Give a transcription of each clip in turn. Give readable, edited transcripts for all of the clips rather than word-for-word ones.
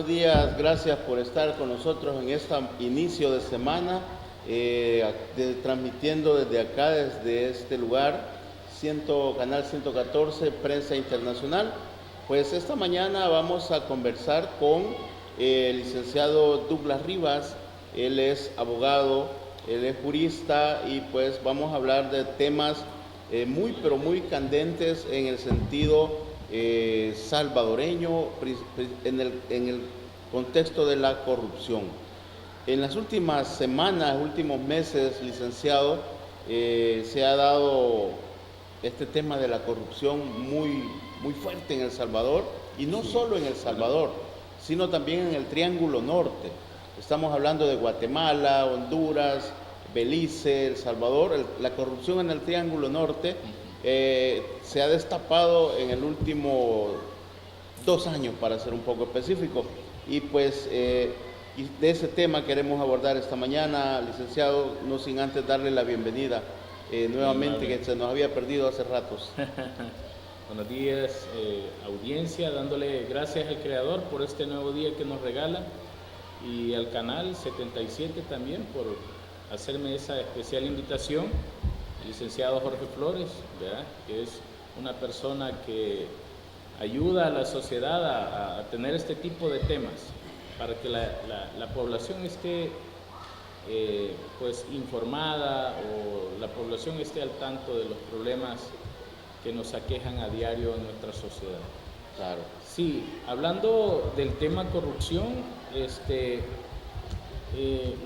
buenos días, gracias por estar con nosotros en este inicio de semana, transmitiendo desde acá, desde este lugar, Canal 114, Prensa Internacional. Pues esta mañana vamos a conversar con el licenciado Douglas Rivas. Él es abogado, él es jurista y pues vamos a hablar de temas muy pero muy candentes en el sentido salvadoreño, en el contexto de la corrupción. En las últimas semanas, últimos meses, licenciado, se ha dado este tema de la corrupción muy fuerte en El Salvador, y no solo en El Salvador, sino también en el Triángulo Norte. Estamos hablando de Guatemala, Honduras, Belice, El Salvador. La corrupción en el Triángulo Norte se ha destapado en el último 2 años, para ser un poco específico. Y pues y de ese tema queremos abordar esta mañana, licenciado, no sin antes darle la bienvenida nuevamente, que se nos había perdido hace ratos. Buenos días, audiencia, dándole gracias al Creador por este nuevo día que nos regala, y al canal 77 también por hacerme esa especial invitación. El licenciado Jorge Flores, ¿verdad?, que es una persona que ayuda a la sociedad a tener este tipo de temas para que la población esté pues informada, o la población esté al tanto de los problemas que nos aquejan a diario en nuestra sociedad. Claro. Sí, hablando del tema corrupción,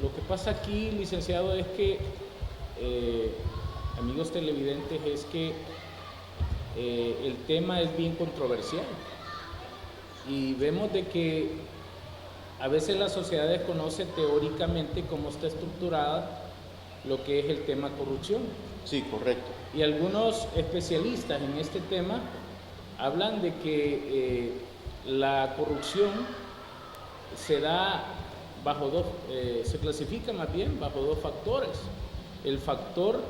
lo que pasa aquí, licenciado, es que, amigos televidentes, es que el tema es bien controversial, y vemos de que a veces la sociedad desconoce teóricamente cómo está estructurada lo que es el tema corrupción. Sí, correcto. Y algunos especialistas en este tema hablan de que la corrupción se da bajo se clasifica más bien bajo 2 factores: el factor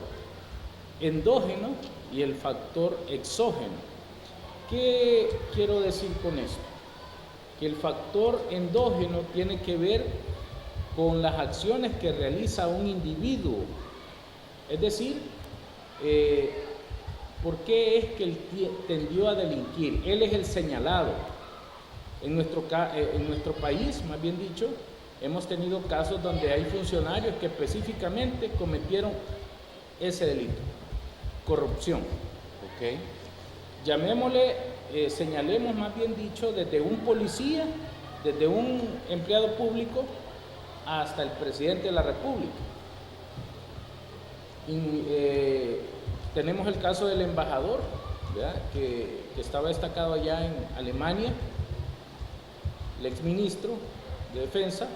endógeno y el factor exógeno. ¿Qué quiero decir con esto? Que el factor endógeno tiene que ver con las acciones que realiza un individuo, es decir, ¿por qué es que él tendió a delinquir? Él es el señalado. En nuestro país, más bien dicho, hemos tenido casos donde hay funcionarios que específicamente cometieron ese delito: corrupción. Okay. Llamémosle, señalemos más bien dicho, desde un policía, desde un empleado público, hasta el presidente de la República. Tenemos el caso del embajador, ¿verdad?, que estaba destacado allá en Alemania, el exministro de Defensa,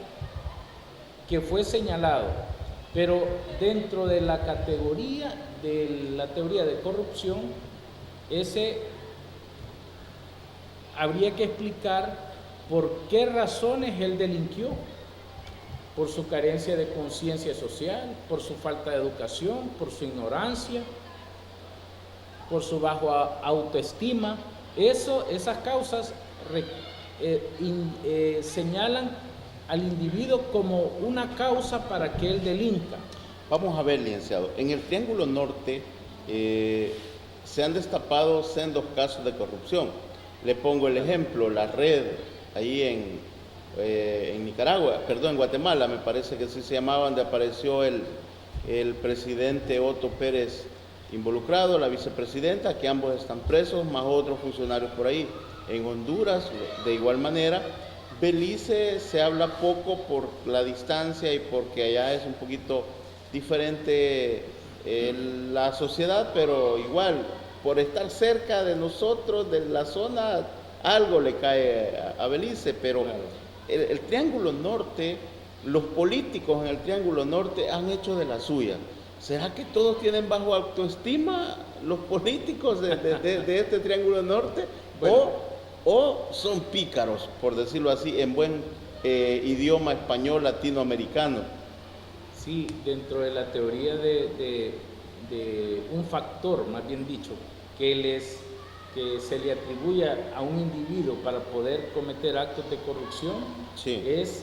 que fue señalado, pero dentro de la categoría de la teoría de corrupción, habría que explicar por qué razones él delinquió: por su carencia de conciencia social, por su falta de educación, por su ignorancia, por su baja autoestima. Esas causas señalan al individuo como una causa para que él delinca. Vamos a ver, licenciado, en el Triángulo Norte se han destapado sendos casos de corrupción. Le pongo el ejemplo: la red ahí en Nicaragua, perdón, en Guatemala, me parece que sí se llamaba, donde apareció el presidente Otto Pérez involucrado, la vicepresidenta, que ambos están presos, más otros funcionarios por ahí. En Honduras, de igual manera. Belice se habla poco por la distancia y porque allá es un poquito diferente la sociedad, pero igual, por estar cerca de nosotros, de la zona, algo le cae a Belice. Pero claro, el Triángulo Norte, los políticos en el Triángulo Norte han hecho de la suya. ¿Será que todos tienen bajo autoestima los políticos de este Triángulo Norte? Bueno, o son pícaros, por decirlo así, en buen idioma español latinoamericano. Sí, dentro de la teoría de un factor, más bien dicho, que que se le atribuya a un individuo para poder cometer actos de corrupción Sí. es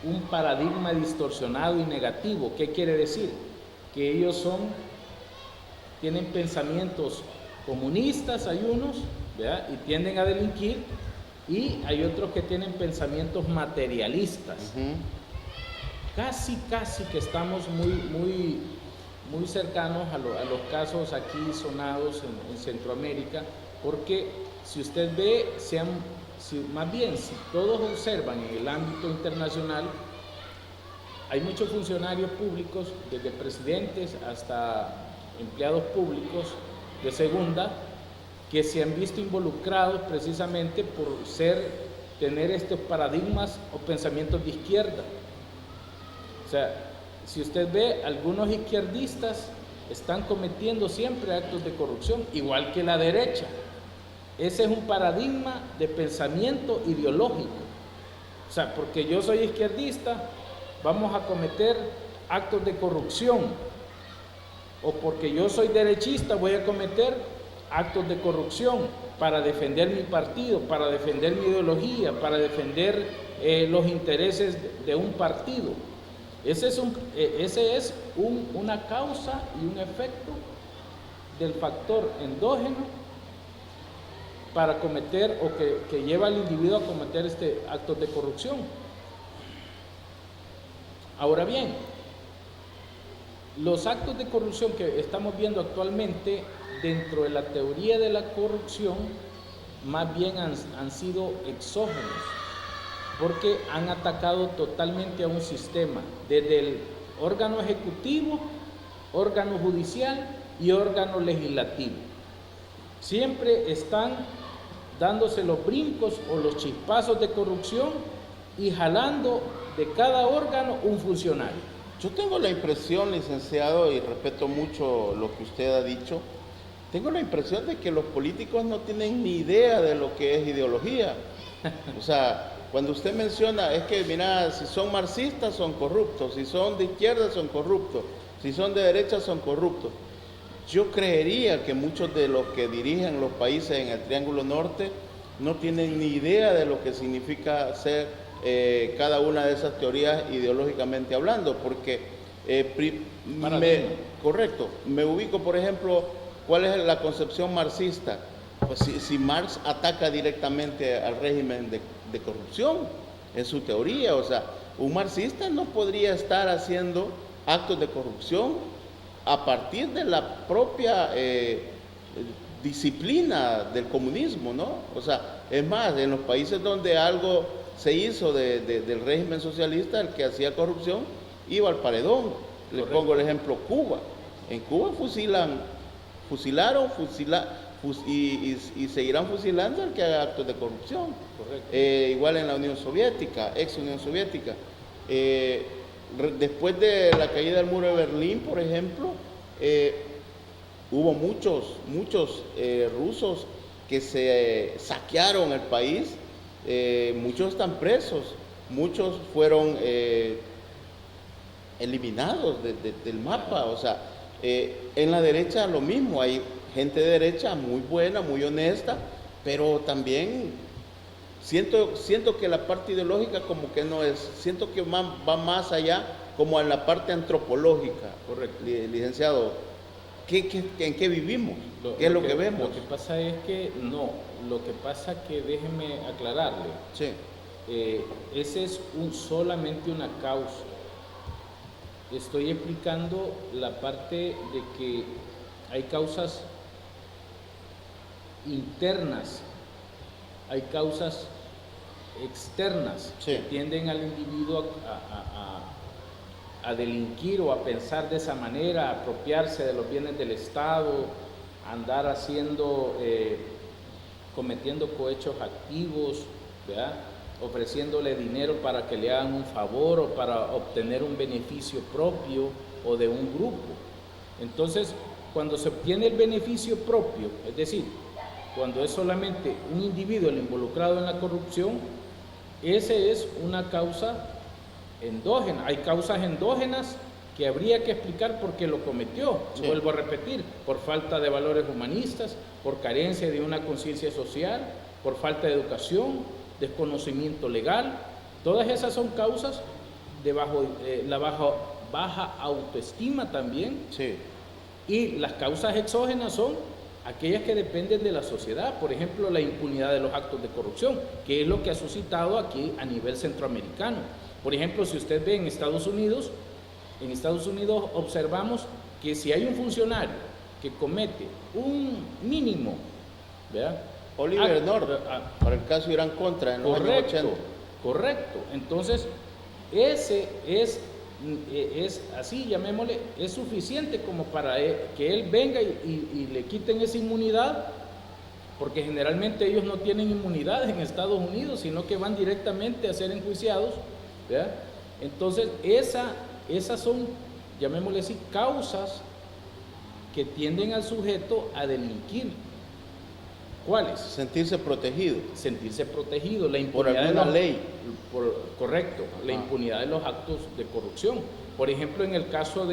un paradigma distorsionado y negativo. ¿Qué quiere decir? Que ellos tienen pensamientos comunistas, hay unos, ¿verdad? Y tienden a delinquir, y hay otros que tienen pensamientos materialistas. Casi que estamos muy cercanos a los casos aquí sonados en Centroamérica, porque si usted ve, más bien si todos observan en el ámbito internacional, hay muchos funcionarios públicos, desde presidentes hasta empleados públicos de segunda, que se han visto involucrados precisamente por tener estos paradigmas o pensamientos de izquierda. O sea, si usted ve, algunos izquierdistas están cometiendo siempre actos de corrupción, igual que la derecha. Ese es un paradigma de pensamiento ideológico. O sea, porque yo soy izquierdista, vamos a cometer actos de corrupción. O porque yo soy derechista, voy a cometer actos de corrupción para defender mi partido, para defender mi ideología, para defender los intereses de un partido. Ese es una causa y un efecto del factor endógeno para cometer, o que lleva al individuo a cometer actos de corrupción. Ahora bien, los actos de corrupción que estamos viendo actualmente dentro de la teoría de la corrupción más bien han sido exógenos, porque han atacado totalmente a un sistema, desde el órgano ejecutivo, órgano judicial y órgano legislativo. Siempre están dándose los brincos o los chispazos de corrupción y jalando de cada órgano un funcionario. Yo tengo la impresión, licenciado, y respeto mucho lo que usted ha dicho, tengo la impresión de que los políticos no tienen ni idea de lo que es ideología. O sea, cuando usted menciona, es que mira, si son marxistas son corruptos, si son de izquierda son corruptos, si son de derecha son corruptos. Yo creería que muchos de los que dirigen los países en el Triángulo Norte no tienen ni idea de lo que significa ser cada una de esas teorías ideológicamente hablando, porque correcto, me ubico, por ejemplo, ¿cuál es la concepción marxista? Pues si Marx ataca directamente al régimen de corrupción en su teoría, o sea, un marxista no podría estar haciendo actos de corrupción a partir de la propia disciplina del comunismo, ¿no? O sea, es más, en los países donde algo se hizo del régimen socialista, el que hacía corrupción iba al paredón. Le pongo el ejemplo, Cuba. En Cuba fusilaron y seguirán fusilando al que haga actos de corrupción. Igual en la Unión Soviética, ex Unión Soviética. Después de la caída del muro de Berlín, por ejemplo, hubo muchos rusos que se saquearon el país. Muchos están presos, muchos fueron eliminados del mapa. O sea, en la derecha lo mismo, hay gente de derecha muy buena, muy honesta, pero también siento que la parte ideológica como que no es, siento que va más allá, como en la parte antropológica. Correcto. Licenciado, ¿en qué vivimos? ¿Qué es lo que vemos? Lo que pasa es que no, lo que pasa que déjeme aclararle. Sí. Ese es solamente una causa. Estoy explicando la parte de que hay causas internas, hay causas externas, sí, que tienden al individuo a delinquir o a pensar de esa manera, a apropiarse de los bienes del Estado, a andar cometiendo cohechos activos, ¿verdad? Ofreciéndole dinero para que le hagan un favor o para obtener un beneficio propio o de un grupo. Entonces, cuando se obtiene el beneficio propio, es decir, cuando es solamente un individuo el involucrado en la corrupción, esa es una causa endógena. Hay causas endógenas que habría que explicar por qué lo cometió. Sí. Vuelvo a repetir, por falta de valores humanistas, por carencia de una conciencia social, por falta de educación, desconocimiento legal. Todas esas son causas de baja autoestima también. Sí. Y las causas exógenas son aquellas que dependen de la sociedad, por ejemplo, la impunidad de los actos de corrupción, que es lo que ha suscitado aquí a nivel centroamericano. Por ejemplo, si usted ve en Estados Unidos observamos que si hay un funcionario que comete un mínimo, ¿verdad? Oliver North, para el caso Irán Contra en los años 80. Correcto. Entonces, ese es así, llamémosle, es suficiente como para que él venga y le quiten esa inmunidad, porque generalmente ellos no tienen inmunidad en Estados Unidos, sino que van directamente a ser enjuiciados, ¿verdad? Entonces, esas son, llamémosle así, causas que tienden al sujeto a delinquir. ¿Cuáles? Sentirse protegido. Sentirse protegido, la Por impunidad alguna de ley. Correcto, la impunidad de los actos de corrupción. Por ejemplo, en el caso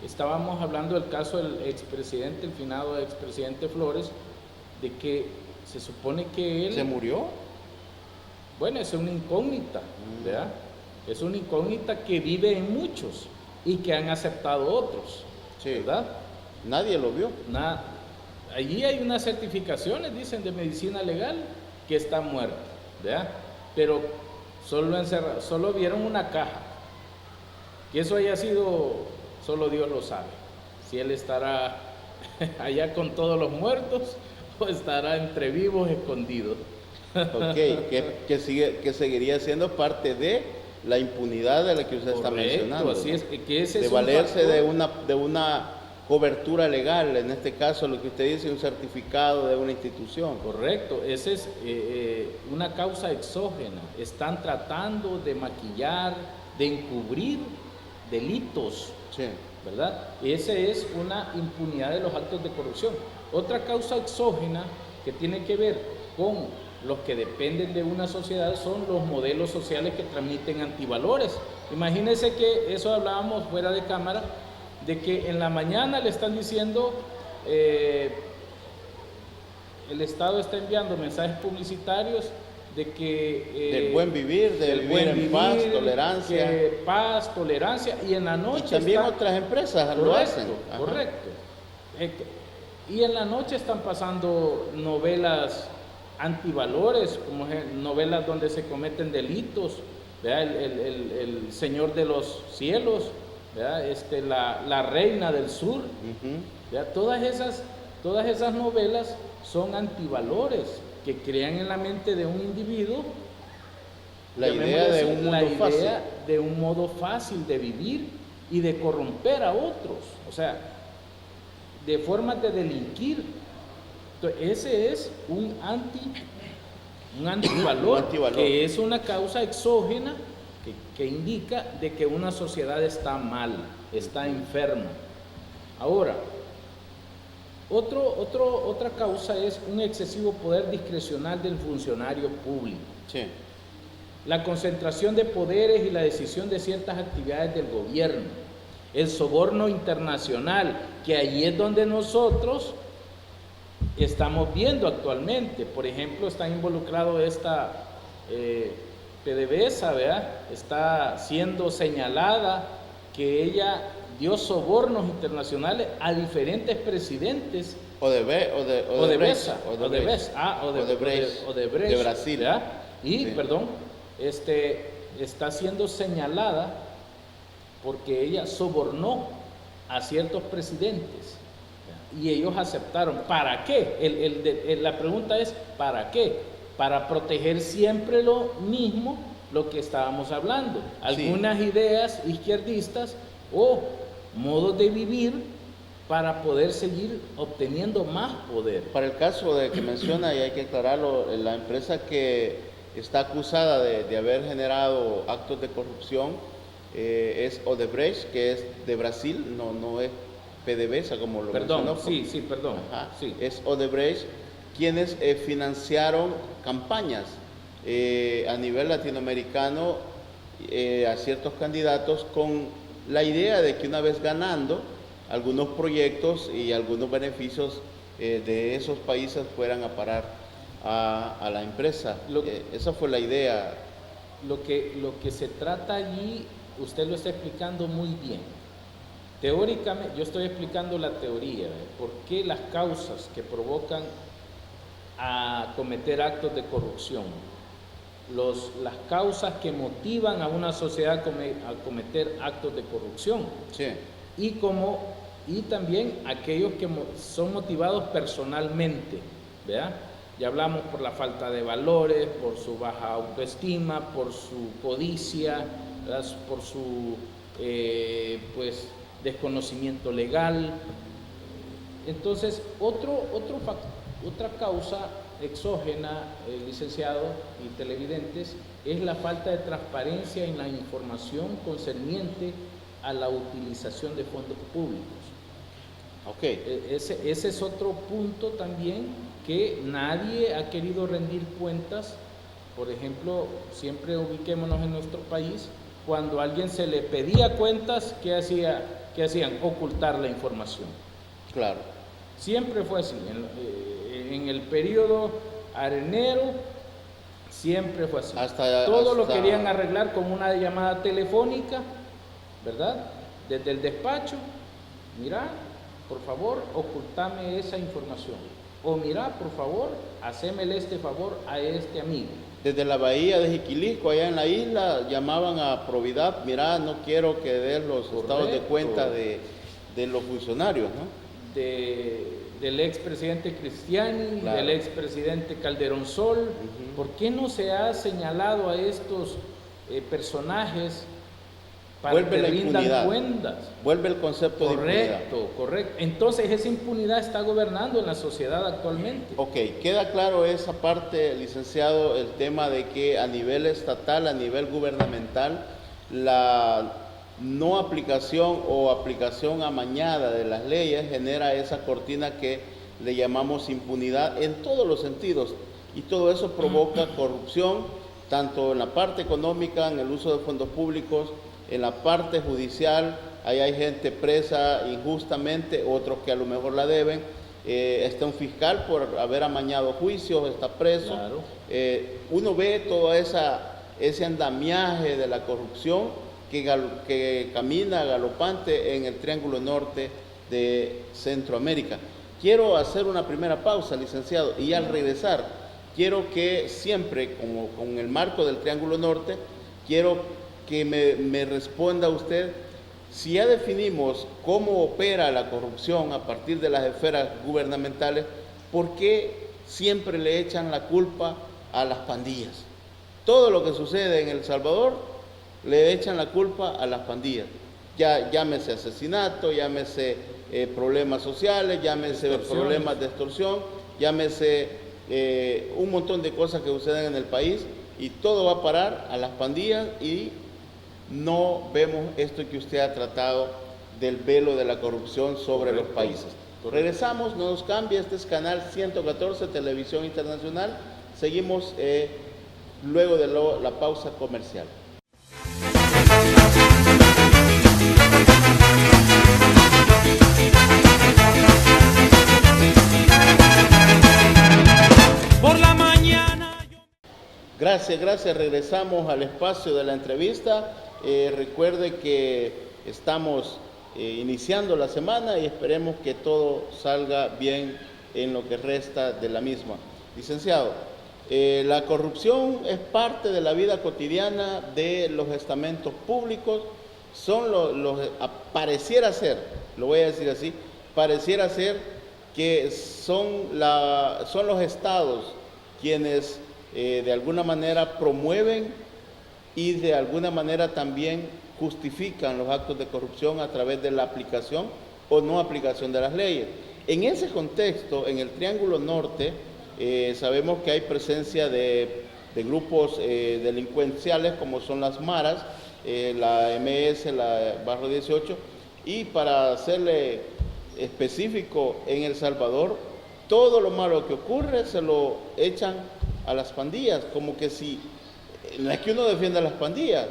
estábamos hablando del caso del expresidente, el finado expresidente Flores, de que se supone que él... ¿Se murió? Bueno, es una incógnita, ¿verdad? Es una incógnita que vive en muchos y que han aceptado otros, Sí. ¿verdad? Nadie lo vio. Allí hay unas certificaciones, dicen, de medicina legal, que está muerto, ¿verdad? Pero solo vieron una caja. Que eso haya sido, solo Dios lo sabe. Si él estará allá con todos los muertos o estará entre vivos escondidos. Ok, que seguiría siendo parte de la impunidad de la que usted está mencionando. Así es, que ese de es un valerse factor. de una cobertura legal, en este caso lo que usted dice, un certificado de una institución. Correcto, esa es una causa exógena. Están tratando de maquillar, de encubrir delitos, Sí. ¿verdad? Esa es una impunidad de los actos de corrupción. Otra causa exógena que tiene que ver con los que dependen de una sociedad son los modelos sociales que transmiten antivalores. Imagínense que eso hablábamos fuera de cámara, de que en la mañana le están diciendo, el Estado está enviando mensajes publicitarios de que... del buen vivir, de vivir en paz, tolerancia. Paz, tolerancia, y en la noche... Y también otras empresas lo hacen. Ajá. Correcto. Y en la noche están pasando novelas antivalores, como novelas donde se cometen delitos, ¿verdad? El Señor de los Cielos, ¿verdad? La Reina del Sur, ¿verdad? Todas esas novelas son antivalores que crean en la mente de un individuo la idea de un mundo fácil. De un modo fácil de vivir y de corromper a otros, o sea, de formas de delinquir. Entonces, ese es un antivalor, que es una causa exógena que indica de que una sociedad está mal, está enferma. Ahora, otra causa es un excesivo poder discrecional del funcionario público. Sí. La concentración de poderes y la decisión de ciertas actividades del gobierno. El soborno internacional, que allí es donde nosotros estamos viendo actualmente. Por ejemplo, está involucrado esta PDVSA, ¿verdad? Está siendo señalada que ella dio sobornos internacionales a diferentes presidentes. Odebrecht, de Brasil. ¿verdad? Y, Sí. perdón, está siendo señalada porque ella sobornó a ciertos presidentes y ellos aceptaron. ¿Para qué? La pregunta es, ¿para qué? Para proteger siempre lo mismo, lo que estábamos hablando. Algunas ideas izquierdistas o modos de vivir para poder seguir obteniendo más poder. Para el caso de que menciona, y hay que aclararlo, la empresa que está acusada de haber generado actos de corrupción es Odebrecht, que es de Brasil, no es PDVSA como lo mencionó. Perdón. Ajá, Sí. Es Odebrecht quienes financiaron campañas a nivel latinoamericano a ciertos candidatos con la idea de que una vez ganando, algunos proyectos y algunos beneficios de esos países fueran a parar a la empresa. Esa fue la idea. Lo que se trata allí, usted lo está explicando muy bien. Teóricamente, yo estoy explicando la teoría, por qué las causas que provocan a cometer actos de corrupción, las causas que motivan a una sociedad a cometer actos de corrupción, sí. y también aquellos que son motivados personalmente, ¿verdad? Ya hablamos por la falta de valores, por su baja autoestima, por su codicia, ¿verdad? Por su desconocimiento legal. Entonces, otra causa exógena, licenciado y televidentes, es la falta de transparencia en la información concerniente a la utilización de fondos públicos. Okay. Ese es otro punto también, que nadie ha querido rendir cuentas. Por ejemplo, siempre ubiquémonos en nuestro país, cuando a alguien se le pedía cuentas, ¿qué hacían? Ocultar la información. Claro. Siempre fue así. En el periodo arenero, siempre fue así. Todo lo querían arreglar con una llamada telefónica, ¿verdad? Desde el despacho, mira, por favor, ocultame esa información. O mira, por favor, hacémele este favor a este amigo. Desde la bahía de Jiquilisco, allá en la isla, llamaban a Providad, mira, no quiero que den los estados de cuenta de los funcionarios, ¿no? Del expresidente Cristiani, claro. Del expresidente Calderón Sol. ¿Por qué no se ha señalado a estos personajes para que rindan cuentas? Vuelve el concepto de impunidad. Correcto. Entonces esa impunidad está gobernando en la sociedad actualmente. Ok, queda claro esa parte, licenciado, el tema de que a nivel estatal, a nivel gubernamental, la no aplicación o aplicación amañada de las leyes genera esa cortina que le llamamos impunidad en todos los sentidos, y todo eso provoca corrupción, tanto en la parte económica, en el uso de fondos públicos, en la parte judicial. Ahí hay gente presa injustamente, otros que a lo mejor la deben. Está un fiscal por haber amañado juicios, está preso. Claro. Uno ve todo ese andamiaje de la corrupción que camina galopante en el Triángulo Norte de Centroamérica. Quiero hacer una primera pausa, licenciado, y al regresar, quiero que siempre, como con el marco del Triángulo Norte, quiero que me responda usted, si ya definimos cómo opera la corrupción a partir de las esferas gubernamentales, ¿por qué siempre le echan la culpa a las pandillas? Todo lo que sucede en El Salvador le echan la culpa a las pandillas. Ya llámese asesinato, llámese problemas sociales, llámese problemas de extorsión, llámese un montón de cosas que suceden en el país, y todo va a parar a las pandillas, y no vemos esto que usted ha tratado del velo de la corrupción sobre los países. Regresamos, no nos cambie, este es Canal 114, Televisión Internacional. Seguimos luego de la pausa comercial. Por la mañana. Gracias. Regresamos al espacio de la entrevista. Recuerde que estamos iniciando la semana y esperemos que todo salga bien en lo que resta de la misma. Licenciado, la corrupción es parte de la vida cotidiana de los estamentos públicos. Pareciera ser, lo voy a decir así, pareciera ser que son los estados quienes de alguna manera promueven y de alguna manera también justifican los actos de corrupción a través de la aplicación o no aplicación de las leyes. En ese contexto, en el Triángulo Norte, sabemos que hay presencia de grupos delincuenciales como son las maras, la MS, la Barrio 18, y para serle específico, en El Salvador, todo lo malo que ocurre se lo echan a las pandillas, como que si, no es que uno defienda a las pandillas,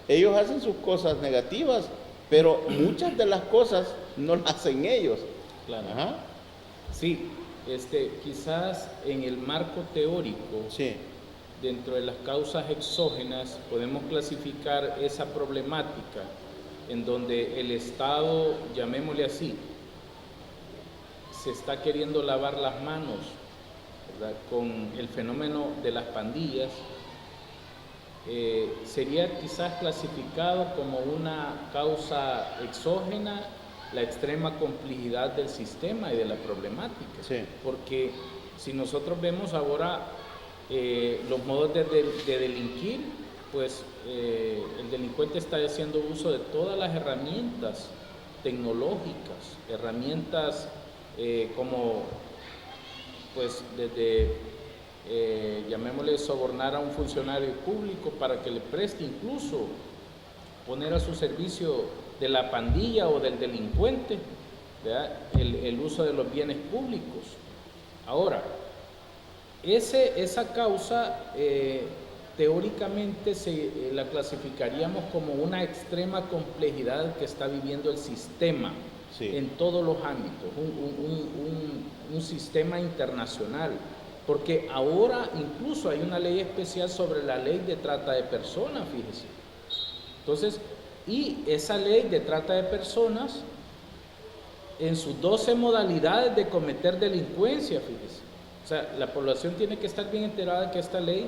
ellos hacen sus cosas negativas, pero muchas de las cosas no las hacen ellos. Claro. Ajá. Sí, quizás en el marco teórico, Sí, dentro de las causas exógenas, podemos clasificar esa problemática en donde el Estado, llamémosle así, se está queriendo lavar las manos, ¿verdad?, con el fenómeno de las pandillas. Sería quizás clasificado como una causa exógena la extrema complejidad del sistema y de la problemática. Sí. Porque si nosotros vemos ahora los modos de delinquir, pues el delincuente está haciendo uso de todas las herramientas tecnológicas, herramientas como, pues, desde llamémosle sobornar a un funcionario público para que le preste, incluso poner a su servicio de la pandilla o del delincuente, ¿verdad?, el uso de los bienes públicos. Ahora, esa causa teóricamente la clasificaríamos como una extrema complejidad que está viviendo el sistema, sí, en todos los ámbitos, un sistema internacional. Porque ahora incluso hay una ley especial sobre la ley de trata de personas, fíjese. Entonces, y esa ley de trata de personas, en sus 12 modalidades de cometer delincuencia, fíjese. O sea, la población tiene que estar bien enterada que esta ley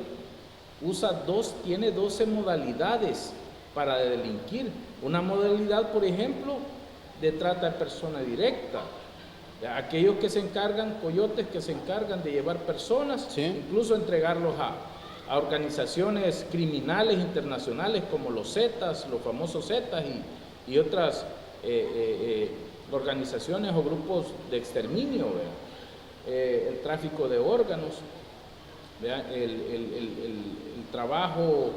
tiene 12 modalidades para delinquir. Una modalidad, por ejemplo, de trata de persona directa. Aquellos que se encargan, coyotes que se encargan de llevar personas, sí, incluso entregarlos a organizaciones criminales internacionales como los Zetas, los famosos Zetas y otras organizaciones o grupos de exterminio, el tráfico de órganos, el trabajo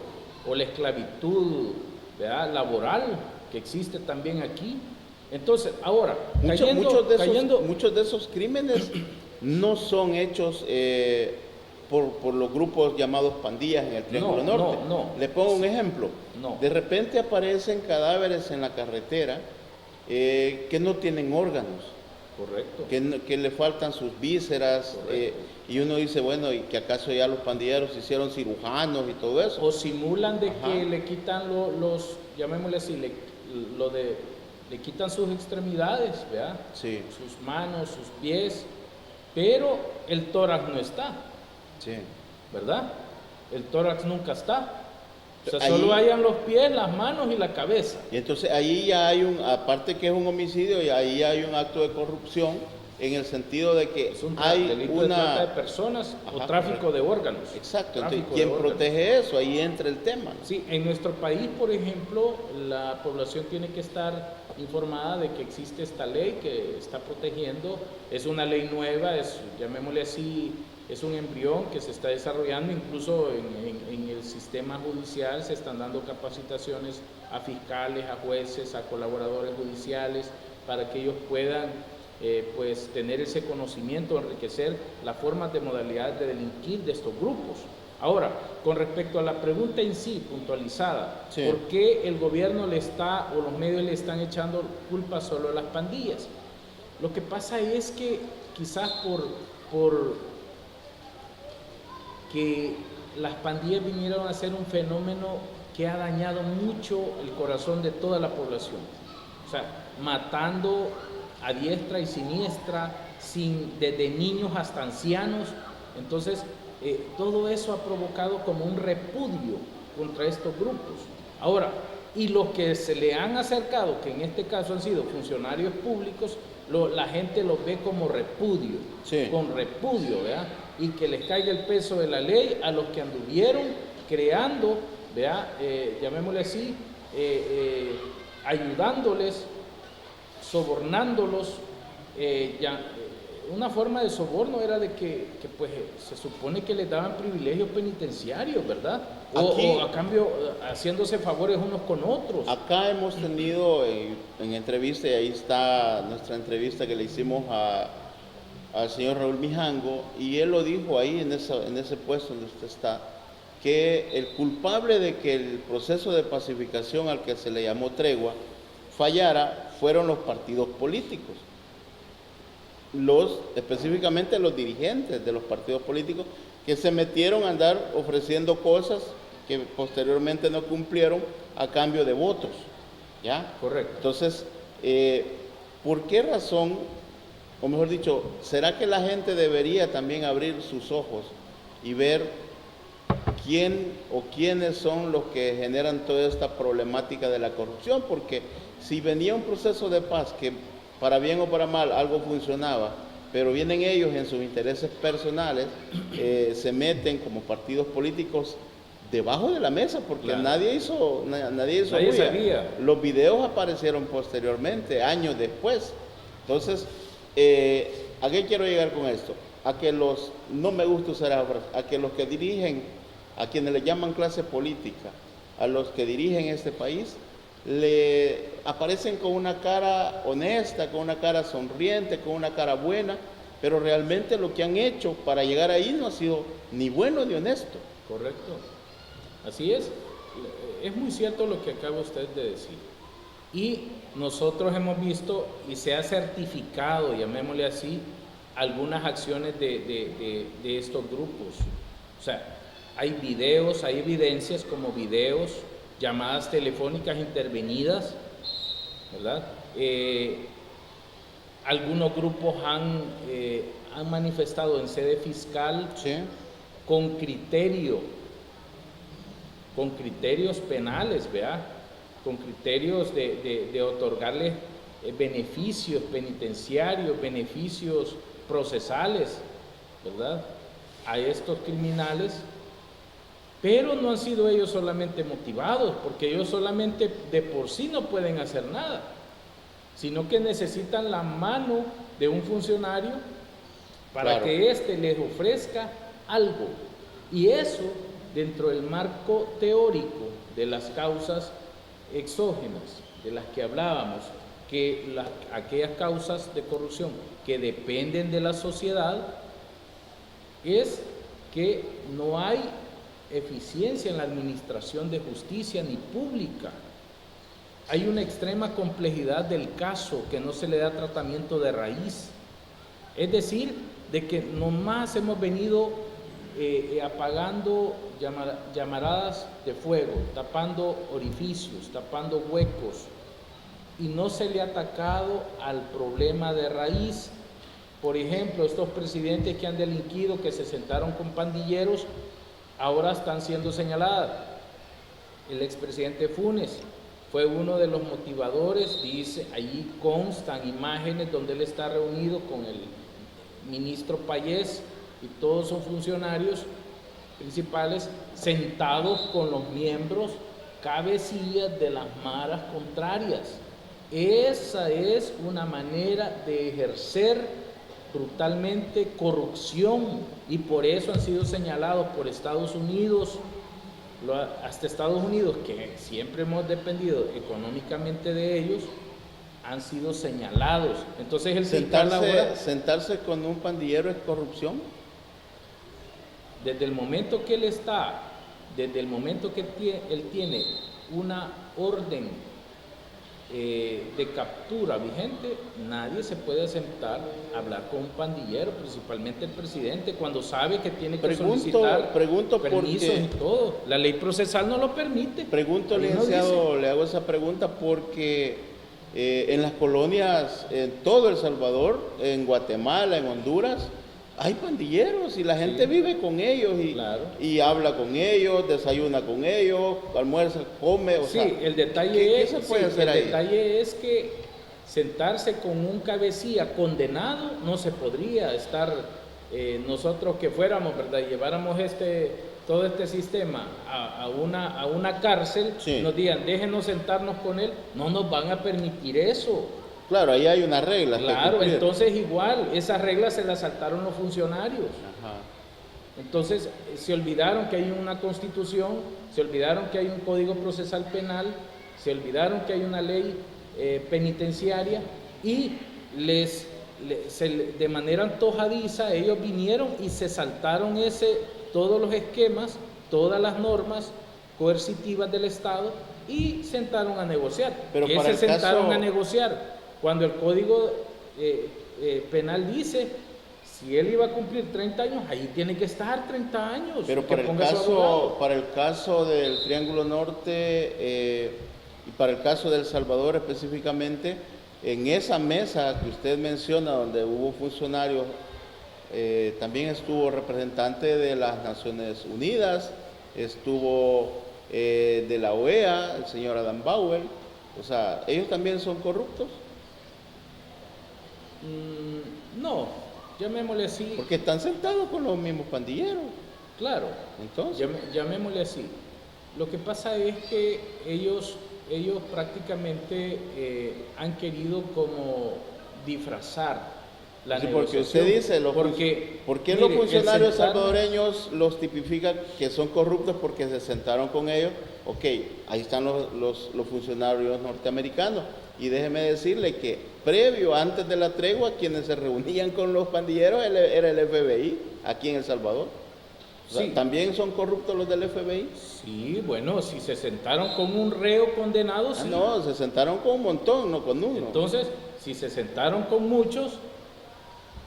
o la esclavitud, laboral que existe también aquí. Entonces, ahora, muchos de esos crímenes no son hechos por los grupos llamados pandillas en el Triángulo Norte. Le pongo un ejemplo. De repente aparecen cadáveres en la carretera que no tienen órganos. Correcto. Que le faltan sus vísceras, y uno dice, bueno, ¿y que acaso ya los pandilleros hicieron cirujanos y todo eso? O simulan de que le quitan llamémosle así, le quitan sus extremidades, ¿verdad? Sí. Sus manos, sus pies, pero el tórax no está. Sí. ¿Verdad? El tórax nunca está. O sea, solo hayan los pies, las manos y la cabeza. Y entonces ahí ya hay aparte que es un homicidio, y ahí hay un acto de corrupción en el sentido de que hay delito de trata de personas o tráfico de órganos. Exacto. Entonces, ¿quién protege eso? Ahí entra el tema, ¿no? Sí, en nuestro país, por ejemplo, la población tiene que estar informada de que existe esta ley que está protegiendo. Es una ley nueva, llamémosle así, es un embrión que se está desarrollando. Incluso en el sistema judicial se están dando capacitaciones a fiscales, a jueces, a colaboradores judiciales, para que ellos puedan pues tener ese conocimiento, enriquecer las formas de modalidades de delinquir de estos grupos. Ahora, con respecto a la pregunta en sí, puntualizada, sí, ¿por qué el gobierno o los medios le están echando culpa solo a las pandillas? Lo que pasa es que quizás por que las pandillas vinieron a ser un fenómeno que ha dañado mucho el corazón de toda la población. O sea, matando a diestra y siniestra, desde niños hasta ancianos. Entonces, todo eso ha provocado como un repudio contra estos grupos. Ahora, y los que se le han acercado, que en este caso han sido funcionarios públicos, la gente los ve como repudio, sí, con repudio, ¿verdad? Y que les caiga el peso de la ley a los que anduvieron creando, ¿verdad? Llamémosle así, ayudándoles, sobornándolos. Una forma de soborno era de que pues se supone que les daban privilegios penitenciarios, ¿verdad? O a cambio haciéndose favores unos con otros. Acá hemos tenido en entrevista, y ahí está nuestra entrevista que le hicimos al señor Raúl Mijango, y él lo dijo ahí en ese puesto donde usted está, que el culpable de que el proceso de pacificación al que se le llamó tregua fallara fueron los partidos políticos, específicamente los dirigentes de los partidos políticos, que se metieron a andar ofreciendo cosas que posteriormente no cumplieron a cambio de votos, ¿ya? Correcto. Entonces, ¿por qué razón, o mejor dicho, será que la gente debería también abrir sus ojos y ver quién o quiénes son los que generan toda esta problemática de la corrupción? Porque si venía un proceso de paz que para bien o para mal algo funcionaba, pero vienen ellos en sus intereses personales, se meten como partidos políticos debajo de la mesa, porque claro, nadie hizo nadie bulla. sabía. Los videos aparecieron posteriormente, años después. Entonces, ¿a qué quiero llegar con esto? A que no me gusta usar esa frase, a que los que dirigen, a quienes le llaman clase política, a los que dirigen este país, le aparecen con una cara honesta, con una cara sonriente, con una cara buena, pero realmente lo que han hecho para llegar ahí no ha sido ni bueno ni honesto. Correcto. Así es. Es muy cierto lo que acaba usted de decir. Y nosotros hemos visto y se ha certificado, llamémosle así, algunas acciones de estos grupos. O sea, hay videos, hay evidencias como videos, llamadas telefónicas intervenidas, ¿verdad? Algunos grupos han manifestado en sede fiscal, ¿Sí? con criterios penales, ¿verdad? Con criterios de otorgarles beneficios penitenciarios, beneficios procesales, ¿verdad?, a estos criminales, pero no han sido ellos solamente motivados, porque ellos solamente de por sí no pueden hacer nada, sino que necesitan la mano de un funcionario para Claro. que éste les ofrezca algo. Y eso, dentro del marco teórico de las causas exógenas de las que hablábamos, que aquellas causas de corrupción que dependen de la sociedad, es que no hay eficiencia en la administración de justicia ni pública. Hay una extrema complejidad del caso que no se le da tratamiento de raíz. Es decir, de que nomás hemos venido apagando llamaradas de fuego, tapando orificios, tapando huecos, y no se le ha atacado al problema de raíz. Por ejemplo, estos presidentes que han delinquido, que se sentaron con pandilleros, ahora están siendo señalados. El expresidente Funes fue uno de los motivadores, dice, allí constan imágenes donde él está reunido con el ministro Payés y todos sus funcionarios principales, sentados con los miembros, cabecillas de las maras contrarias. Esa es una manera de ejercer brutalmente corrupción, y por eso han sido señalados por Estados Unidos, hasta Estados Unidos, que siempre hemos dependido económicamente de ellos, han sido señalados. Entonces el fiscal ahora, sentarse con un pandillero es corrupción. desde el momento que él tiene una orden de captura vigente, nadie se puede sentar a hablar con un pandillero, principalmente el presidente, cuando sabe que tiene que solicitar permisos y todo. La ley procesal no lo permite. Pregunto, licenciado, le hago esa pregunta porque en las colonias, en todo El Salvador, en Guatemala, en Honduras, hay pandilleros y la gente vive con ellos y habla con ellos, desayuna con ellos, almuerza, come, o sea, el detalle ¿qué se puede hacer ahí? El detalle es que sentarse con un cabecilla condenado no se podría estar, nosotros que fuéramos, ¿verdad?, y lleváramos todo este sistema a una cárcel, nos digan, déjenos sentarnos con él, no nos van a permitir eso. Claro, ahí hay unas reglas. Claro, entonces igual, esas reglas se las saltaron los funcionarios. Ajá. Entonces se olvidaron que hay una constitución, se olvidaron que hay un código procesal penal, se olvidaron que hay una ley penitenciaria, y de manera antojadiza ellos vinieron y se saltaron todos los esquemas, todas las normas coercitivas del Estado, y sentaron a negociar. Pero ¿Qué para se el sentaron caso- a negociar? Cuando el Código Penal dice, si él iba a cumplir 30 años, ahí tiene que estar 30 años. Pero que ponga su abogado. para el caso del Triángulo Norte y para el caso de El Salvador específicamente, en esa mesa que usted menciona, donde hubo funcionarios, también estuvo representante de las Naciones Unidas, estuvo de la OEA, el señor Adam Bauer. O sea, ¿ellos también son corruptos? No, llamémosle así. Porque están sentados con los mismos pandilleros. Claro, Entonces, llamémosle así. Lo que pasa es que ellos prácticamente han querido como disfrazar la sí, porque negociación. usted dice, ¿por qué los mire, funcionarios el sentarnos- salvadoreños los tipifican que son corruptos porque se sentaron con ellos? Ok, ahí están los funcionarios norteamericanos. Y déjeme decirle que previo, antes de la tregua, quienes se reunían con los pandilleros era el FBI aquí en El Salvador. O sea, Sí. ¿también son corruptos los del FBI? Sí, bueno, si se sentaron con un reo condenado, sí. No, se sentaron con un montón, no con uno. Entonces, si se sentaron con muchos,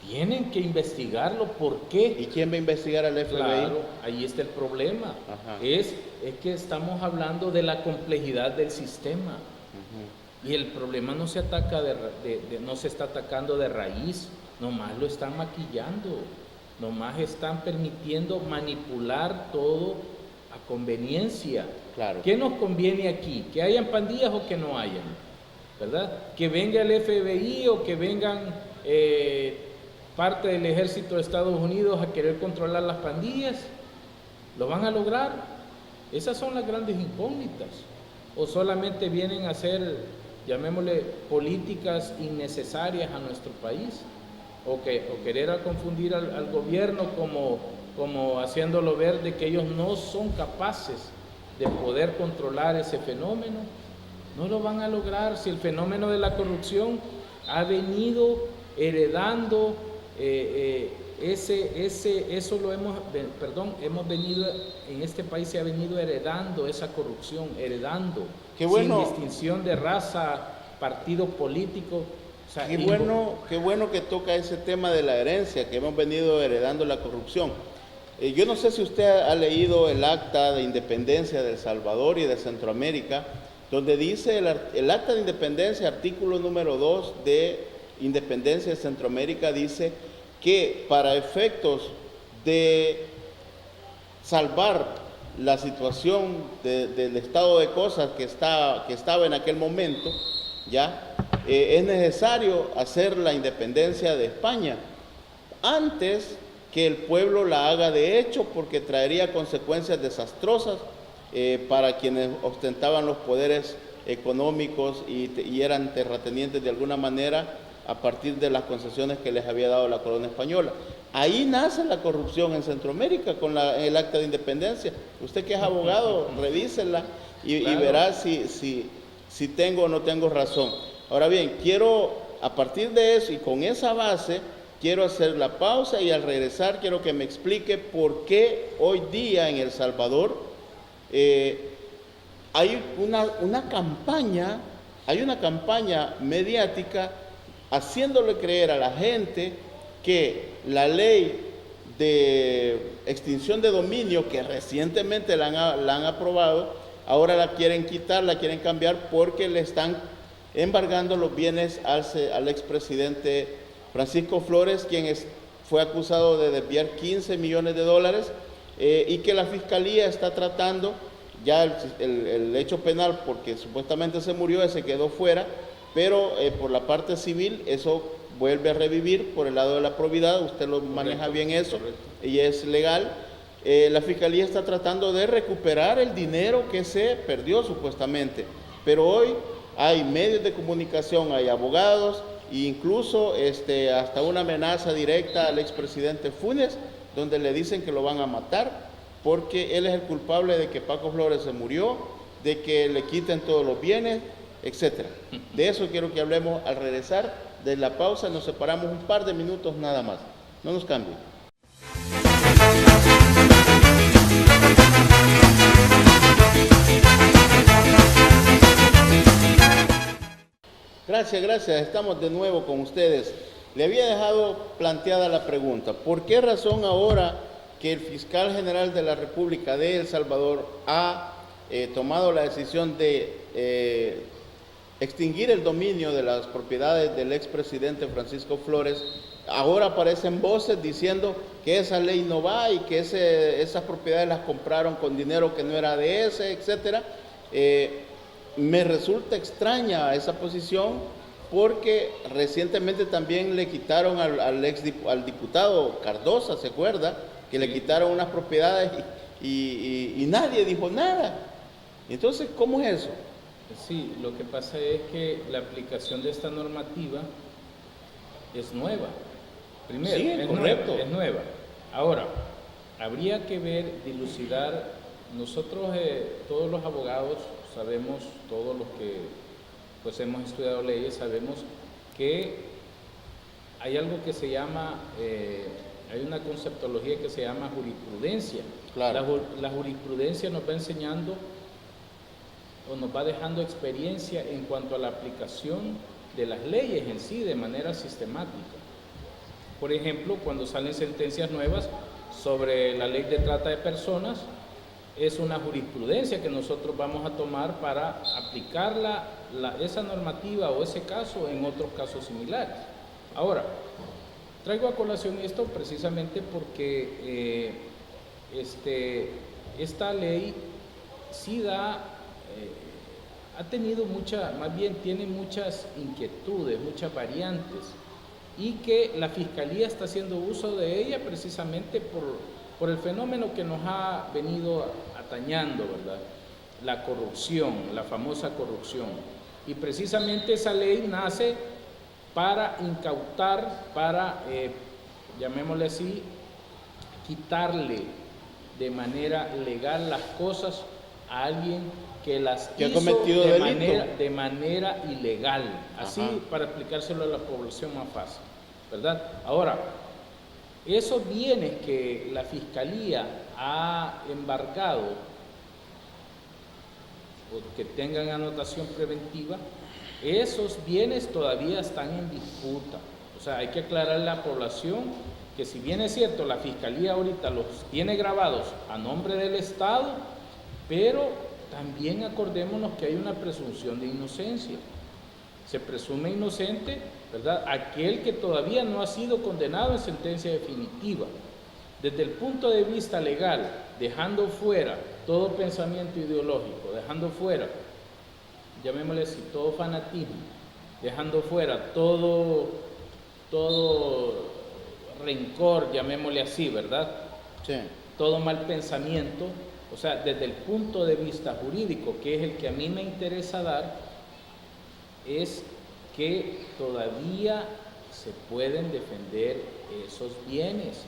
tienen que investigarlo. ¿Por qué? ¿Y quién va a investigar al FBI? Claro, ahí está el problema. Ajá. Es que estamos hablando de la complejidad del sistema. Ujú. Y el problema no se ataca no se está atacando de raíz, nomás lo están maquillando, nomás están permitiendo manipular todo a conveniencia. Claro. ¿Qué nos conviene aquí? ¿Que hayan pandillas o que no hayan? ¿Verdad? ¿Que venga el FBI o que vengan parte del ejército de Estados Unidos a querer controlar las pandillas? ¿Lo van a lograr? Esas son las grandes incógnitas. ¿O solamente vienen a hacer, llamémosle, políticas innecesarias a nuestro país? O querer confundir al gobierno como haciéndolo ver de que ellos no son capaces de poder controlar ese fenómeno. No lo van a lograr si el fenómeno de la corrupción ha venido heredando, hemos venido, en este país se ha venido heredando esa corrupción, Qué bueno. sin distinción de raza, partido político. O sea, Qué bueno que toca ese tema de la herencia, que hemos venido heredando la corrupción. Yo no sé si usted ha leído el Acta de Independencia de El Salvador y de Centroamérica, donde dice el Acta de Independencia, artículo número 2 de Independencia de Centroamérica, dice que para efectos de salvar la situación del estado de cosas que estaba en aquel momento, ya es necesario hacer la independencia de España antes que el pueblo la haga de hecho, porque traería consecuencias desastrosas para quienes ostentaban los poderes económicos y eran terratenientes de alguna manera a partir de las concesiones que les había dado la corona española. Ahí nace la corrupción en Centroamérica con el Acta de Independencia. Usted que es abogado, revísela y verá si tengo o no tengo razón. Ahora bien, quiero, a partir de eso y con esa base, quiero hacer la pausa y al regresar quiero que me explique por qué hoy día en El Salvador hay una campaña mediática haciéndole creer a la gente que la ley de extinción de dominio que recientemente la han aprobado, ahora la quieren quitar, la quieren cambiar porque le están embargando los bienes al expresidente Francisco Flores, quien fue acusado de desviar 15 millones de dólares y que la fiscalía está tratando ya el hecho penal, porque supuestamente se murió, ese quedó fuera, pero por la parte civil eso vuelve a revivir por el lado de la probidad. Usted lo maneja bien eso, y es legal. La fiscalía está tratando de recuperar el dinero que se perdió supuestamente, pero hoy hay medios de comunicación, hay abogados e incluso hasta una amenaza directa al expresidente Funes, donde le dicen que lo van a matar porque él es el culpable de que Paco Flores se murió, de que le quiten todos los bienes, etcétera. De eso quiero que hablemos al regresar de la pausa. Nos separamos un par de minutos nada más. No nos cambien. Gracias. Estamos de nuevo con ustedes. Le había dejado planteada la pregunta. ¿Por qué razón ahora que el fiscal general de la República de El Salvador ha tomado la decisión de extinguir el dominio de las propiedades del expresidente Francisco Flores, ahora aparecen voces diciendo que esa ley no va y que esas propiedades las compraron con dinero que no era de ese, etcétera? Me resulta extraña esa posición porque recientemente también le quitaron al diputado Cardosa, ¿se acuerda? Que le quitaron unas propiedades y nadie dijo nada. Entonces, ¿cómo es eso? Sí, lo que pasa es que la aplicación de esta normativa es nueva. Primero, Sí, es correcto. nueva, es nueva. Ahora, habría que ver, dilucidar, nosotros todos los abogados sabemos, todos los que pues hemos estudiado leyes, sabemos que hay algo que se llama, hay una conceptología que se llama jurisprudencia. Claro. La jurisprudencia nos va enseñando o nos va dejando experiencia en cuanto a la aplicación de las leyes en sí de manera sistemática. Por ejemplo, cuando salen sentencias nuevas sobre la ley de trata de personas, es una jurisprudencia que nosotros vamos a tomar para aplicar esa normativa o ese caso en otros casos similares. Ahora, traigo a colación esto precisamente porque esta ley sí ha tenido tiene muchas inquietudes, muchas variantes, y que la Fiscalía está haciendo uso de ella precisamente por el fenómeno que nos ha venido atañando, ¿verdad? La corrupción, la famosa corrupción. Y precisamente esa ley nace para incautar, para, llamémosle así, quitarle de manera legal las cosas a alguien que las que ha hizo cometido delito de manera ilegal, así. Ajá. Para explicárselo a la población más fácil, ¿verdad? Ahora, esos bienes que la Fiscalía ha embargado o que tengan anotación preventiva, esos bienes todavía están en disputa. O sea, hay que aclararle a la población que si bien es cierto, la Fiscalía ahorita los tiene grabados a nombre del Estado, pero también acordémonos que hay una presunción de inocencia. Se presume inocente, ¿verdad?, aquel que todavía no ha sido condenado en sentencia definitiva. Desde el punto de vista legal, dejando fuera todo pensamiento ideológico, dejando fuera, llamémosle así, todo fanatismo, dejando fuera todo rencor, llamémosle así, ¿verdad? Sí. Todo mal pensamiento. O sea, desde el punto de vista jurídico, que es el que a mí me interesa dar, es que todavía se pueden defender esos bienes.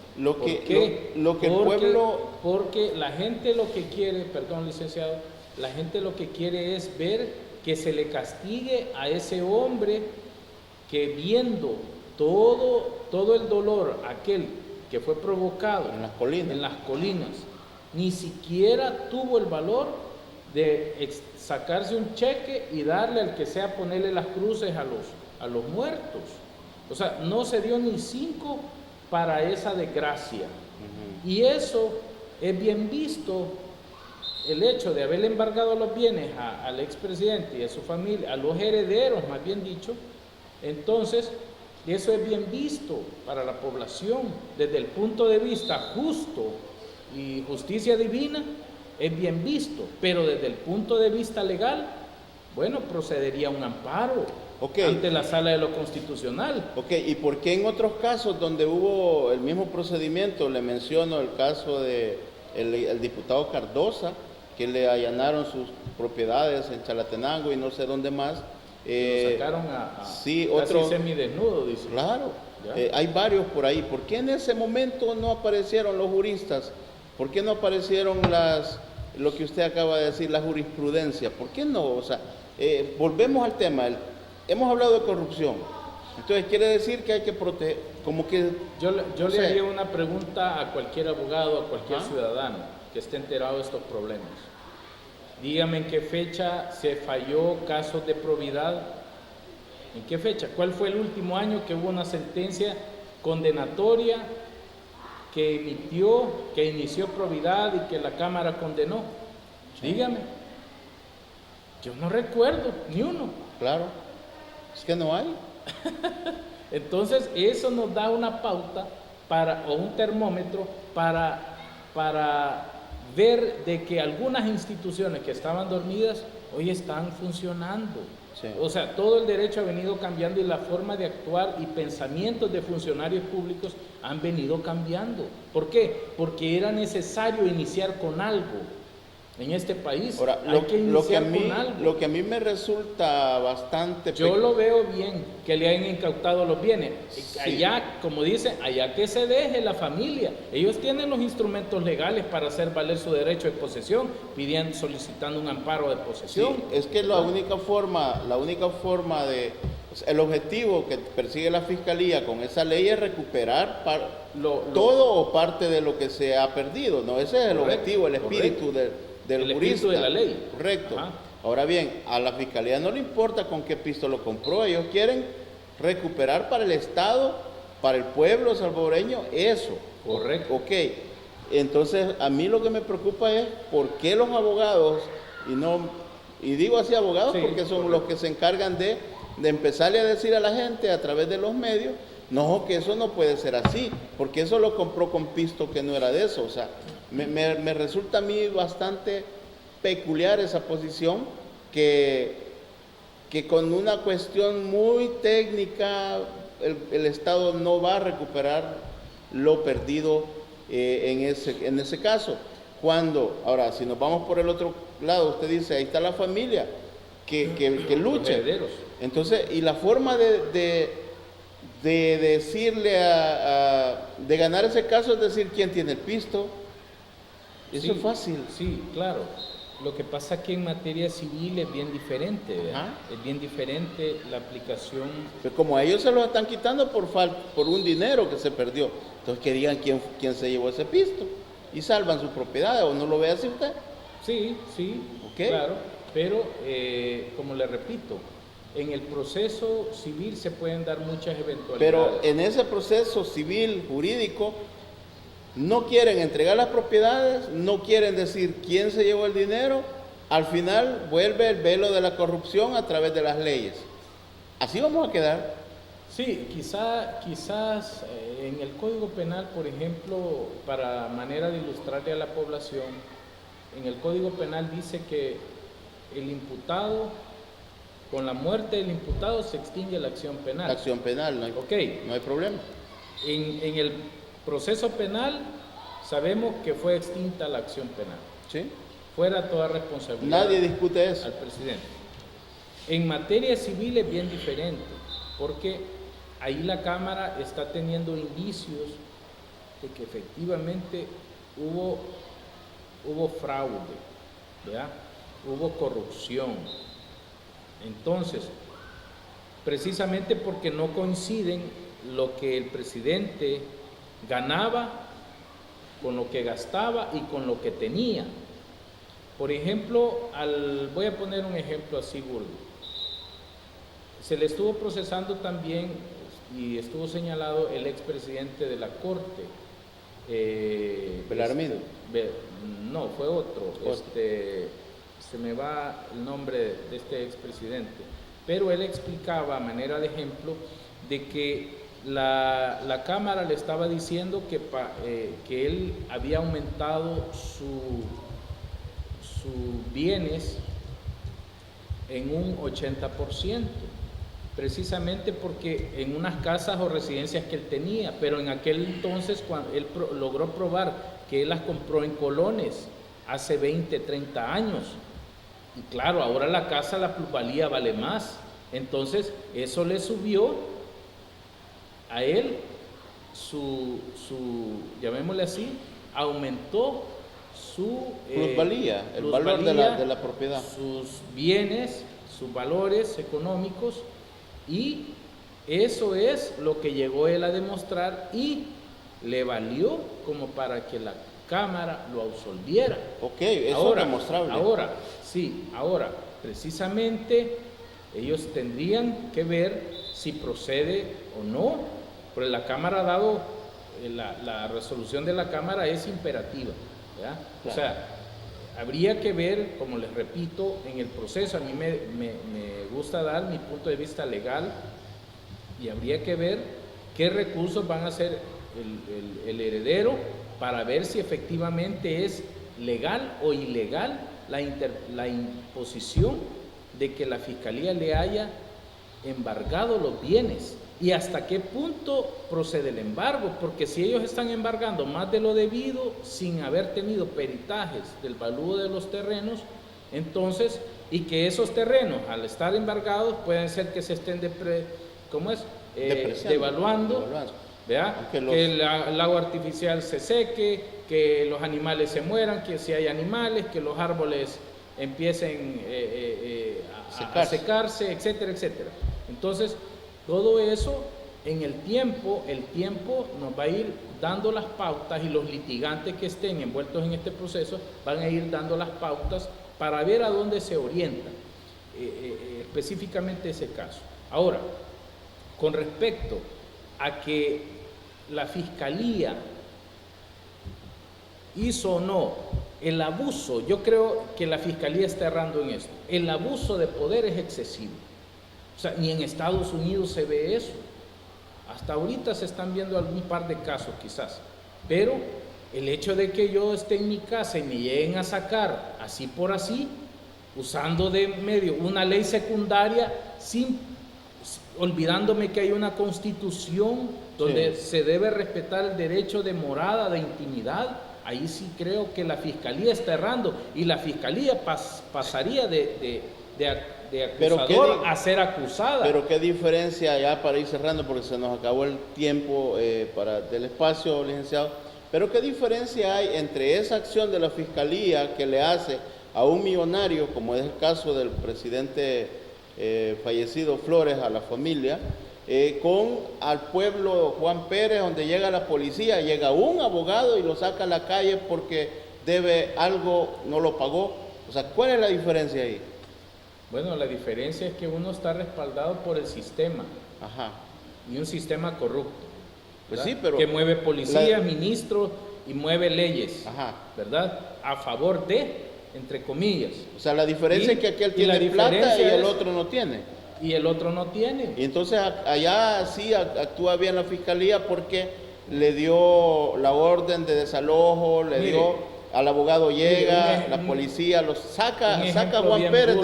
Porque la gente lo que quiere, perdón, licenciado, la gente lo que quiere es ver que se le castigue a ese hombre que, viendo todo el dolor aquel que fue provocado en las colinas, ni siquiera tuvo el valor de sacarse un cheque y darle al que sea, ponerle las cruces a los muertos. O sea, no se dio ni 5 para esa desgracia. Y eso es bien visto, el hecho de haberle embargado los bienes al expresidente y a su familia, a los herederos más bien dicho. Entonces, eso es bien visto para la población desde el punto de vista justo y justicia divina, es bien visto, pero desde el punto de vista legal, bueno, procedería un amparo ante la Sala de lo Constitucional. Ok, ¿y por qué en otros casos donde hubo el mismo procedimiento, le menciono el caso de el diputado Cardosa, que le allanaron sus propiedades en Chalatenango y no sé dónde más? Lo sacaron sí, casi otro semidesnudo, dice. Claro, hay varios por ahí. ¿Por qué en ese momento no aparecieron los juristas? ¿Por qué no aparecieron lo que usted acaba de decir, la jurisprudencia? ¿Por qué no? O sea, volvemos al tema. Hemos hablado de corrupción. Entonces quiere decir que hay que proteger, como que... Yo le haría una pregunta a cualquier abogado, a cualquier ciudadano que esté enterado de estos problemas. Dígame en qué fecha se falló casos de probidad ¿En qué fecha? ¿Cuál fue el último año que hubo una sentencia condenatoria que emitió, que inició probidad y que la Cámara condenó? Dígame. Yo no recuerdo ni uno. Claro, es que no hay. Entonces, eso nos da una pauta o un termómetro para ver de que algunas instituciones que estaban dormidas hoy están funcionando. Sí. O sea, todo el derecho ha venido cambiando y la forma de actuar y pensamientos de funcionarios públicos han venido cambiando. ¿Por qué? Porque era necesario iniciar con algo en este país. Ahora, Hay que iniciar con algo. lo que a mí me resulta bastante... Yo lo veo bien, que le hayan incautado los bienes. Sí. Allá, como dicen, allá que se deje la familia. Ellos tienen los instrumentos legales para hacer valer su derecho de posesión, solicitando un amparo de posesión. Sí, es que la única forma de... o sea, el objetivo que persigue la Fiscalía con esa ley es recuperar todo o parte de lo que se ha perdido, ¿no? Ese es el objetivo, el espíritu del el jurista. espíritu de la ley. Correcto. Ajá. Ahora bien, a la Fiscalía no le importa con qué pisto lo compró, ellos quieren recuperar para el Estado, para el pueblo salvadoreño, eso. Correcto. Ok, entonces a mí lo que me preocupa es por qué los abogados, y digo así abogados Sí, porque son correcto. los que se encargan de empezarle a decir a la gente a través de los medios, no, que eso no puede ser así, porque eso lo compró con pisto que no era de eso. O sea, me resulta a mí bastante peculiar esa posición que con una cuestión muy técnica el Estado no va a recuperar lo perdido en ese caso. Ahora, si nos vamos por el otro lado, usted dice, ahí está la familia que luche. Los herederos. Entonces, y la forma de decirle de ganar ese caso es decir quién tiene el pisto. Eso Sí, es fácil. Sí, claro. Lo que pasa es que en materia civil es bien diferente, ¿verdad? Ajá. Es bien diferente la aplicación. Pero como a ellos se los están quitando por un dinero que se perdió, entonces que digan quién se llevó ese pisto y salvan su propiedad, o no lo ve así usted. Sí, Ok. claro. Pero, como le repito, en el proceso civil se pueden dar muchas eventualidades. Pero en ese proceso civil, jurídico, no quieren entregar las propiedades, no quieren decir quién se llevó el dinero, al final vuelve el velo de la corrupción a través de las leyes. Así vamos a quedar. Sí, quizás en el Código Penal, por ejemplo, para manera de ilustrarle a la población, en el Código Penal dice que el imputado, con la muerte del imputado se extingue la acción penal. La acción penal, no hay problema. En el proceso penal sabemos que fue extinta la acción penal. ¿Sí? Fuera toda responsabilidad. Nadie discute eso. Al presidente. En materia civil es bien diferente, porque ahí la Cámara está teniendo indicios de que efectivamente hubo fraude, ¿verdad? Hubo corrupción. Entonces, precisamente porque no coinciden lo que el presidente ganaba con lo que gastaba y con lo que tenía. Por ejemplo, voy a poner un ejemplo así burdo. Se le estuvo procesando también y estuvo señalado el expresidente de la Corte. Belarmino. No, fue otro. Se me va el nombre de este expresidente. Pero él explicaba a manera de ejemplo de que la Cámara le estaba diciendo que él había aumentado sus bienes en un 80%, precisamente porque en unas casas o residencias que él tenía, pero en aquel entonces cuando él logró probar que él las compró en colones hace 20, 30 años, y claro, ahora la casa, la plusvalía vale más, entonces eso le subió a él llamémosle así, aumentó su plusvalía, el valor de la propiedad, sus bienes, sus valores económicos, y eso es lo que llegó él a demostrar y le valió como para que la Cámara lo absolviera. Ok, eso es demostrable. Ahora, precisamente ellos tendrían que ver si procede o no, pero la Cámara ha dado, la resolución de la Cámara es imperativa, ¿verdad? Claro. O sea, habría que ver, como les repito, en el proceso, a mí me gusta dar mi punto de vista legal, y habría que ver qué recursos van a hacer el heredero para ver si efectivamente es legal o ilegal la imposición de que la Fiscalía le haya embargado los bienes y hasta qué punto procede el embargo, porque si ellos están embargando más de lo debido sin haber tenido peritajes del valor de los terrenos, entonces, y que esos terrenos al estar embargados pueden ser que se estén devaluando, ¿verdad? Que el lago artificial se seque, que los animales se mueran, que si hay animales, que los árboles empiecen a secarse, etcétera, etcétera. Entonces, todo eso en el tiempo nos va a ir dando las pautas, y los litigantes que estén envueltos en este proceso van a ir dando las pautas para ver a dónde se orienta específicamente ese caso. Ahora, con respecto a que la Fiscalía hizo o no el abuso, yo creo que la Fiscalía está errando en esto. El abuso de poder es excesivo. O sea, ni en Estados Unidos se ve eso. Hasta ahorita se están viendo algún par de casos quizás. Pero el hecho de que yo esté en mi casa y me lleguen a sacar así por así, usando de medio una ley secundaria, olvidándome que hay una constitución donde se debe respetar el derecho de morada, de intimidad, ahí sí creo que la Fiscalía está errando, y la Fiscalía pasaría de acusador a ser acusada. Pero qué diferencia, ya para ir cerrando porque se nos acabó el tiempo del espacio, licenciado, pero qué diferencia hay entre esa acción de la Fiscalía que le hace a un millonario, como es el caso del presidente fallecido Flores, a la familia, con al pueblo Juan Pérez, donde llega la policía, llega un abogado y lo saca a la calle porque debe algo, no lo pagó? O sea, ¿cuál es la diferencia ahí? Bueno, la diferencia es que uno está respaldado por el sistema. Ajá. Y un sistema corrupto, pues sí, pero que mueve policías, ministros y mueve leyes. Ajá. ¿Verdad? A favor de, entre comillas. O sea, la diferencia es que aquel tiene plata y el otro no tiene. Y el otro no tiene. Y entonces allá sí actúa bien la Fiscalía porque le dio la orden de desalojo, le dio, al abogado llega, la policía los saca a Juan Pérez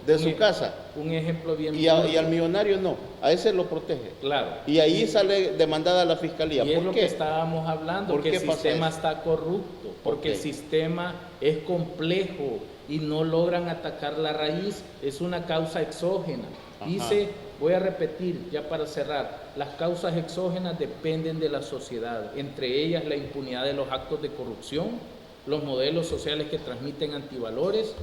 de su casa. Un ejemplo bien y al millonario no, a ese lo protege. Claro. Y ahí sale demandada la Fiscalía. Y es lo que estábamos hablando, que el sistema está corrupto, porque el sistema es complejo y no logran atacar la raíz, es una causa exógena. Dice, voy a repetir ya para cerrar, las causas exógenas dependen de la sociedad, entre ellas la impunidad de los actos de corrupción, los modelos sociales que transmiten antivalores,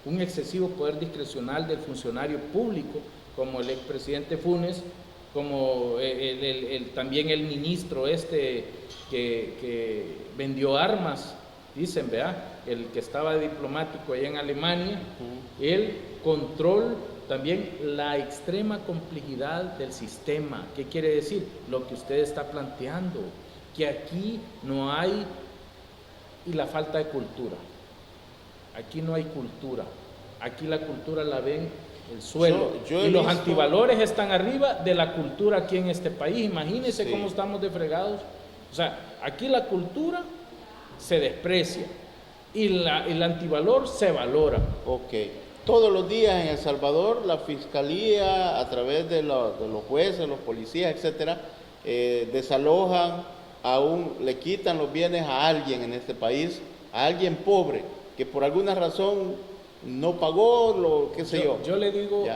un excesivo poder discrecional del funcionario público, como el expresidente Funes, como también el ministro que vendió armas, dicen, ¿verdad? El que estaba diplomático allá en Alemania, el control, también la extrema complejidad del sistema. ¿Qué quiere decir? Lo que usted está planteando, que aquí no hay, y la falta de cultura. Aquí no hay cultura. Aquí la cultura la ven el suelo. Y los antivalores están arriba de la cultura aquí en este país. Imagínense cómo estamos de fregados. O sea, aquí la cultura se desprecia y el antivalor se valora. Ok. Todos los días en El Salvador la Fiscalía, a través de los jueces, los policías, etcétera, desalojan, le quitan los bienes a alguien en este país, a alguien pobre, que por alguna razón no pagó, qué sé yo. Yo le digo,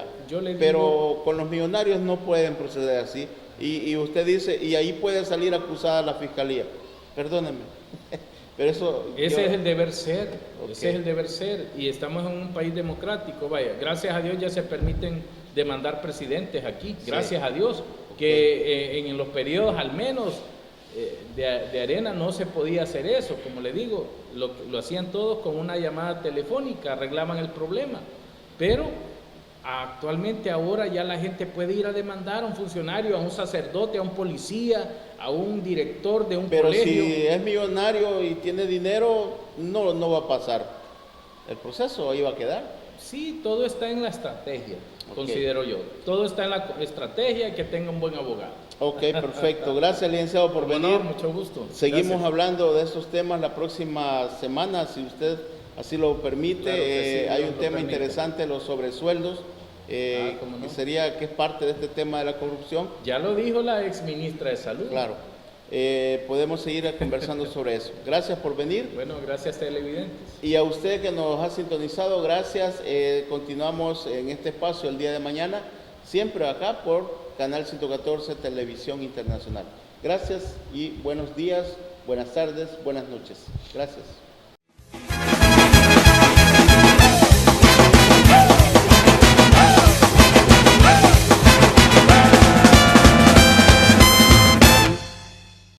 pero con los millonarios no pueden proceder así. Y usted dice, y ahí puede salir acusada la Fiscalía. Perdónenme. Pero ese es el deber ser, ese es el deber ser, y estamos en un país democrático, vaya, gracias a Dios ya se permiten demandar presidentes aquí, gracias a Dios, que en los periodos al menos de Arena no se podía hacer eso, como le digo, lo hacían todos con una llamada telefónica, arreglaban el problema, pero Actualmente ahora ya la gente puede ir a demandar a un funcionario, a un sacerdote, a un policía, a un director de un Pero colegio. si es millonario y tiene dinero, no va a pasar el proceso, ahí va a quedar. Sí, todo está en la estrategia, Ok. considero yo. Todo está en la estrategia, que tenga un buen abogado. Ok, perfecto. Gracias, licenciado, por Cómo no, venir. mucho gusto. Seguimos Gracias. hablando de estos temas la próxima semana, si usted así lo permite. Claro que sí, Hay Dios un lo tema permita. interesante, los sobresueldos, cómo no. que sería que es parte de este tema de la corrupción. Ya lo dijo la ex ministra de Salud. Claro, podemos seguir conversando sobre eso. Gracias por venir. Bueno, gracias televidentes. Y a usted que nos ha sintonizado, gracias. Continuamos en este espacio el día de mañana, siempre acá por Canal 114 Televisión Internacional. Gracias y buenos días, buenas tardes, buenas noches. Gracias.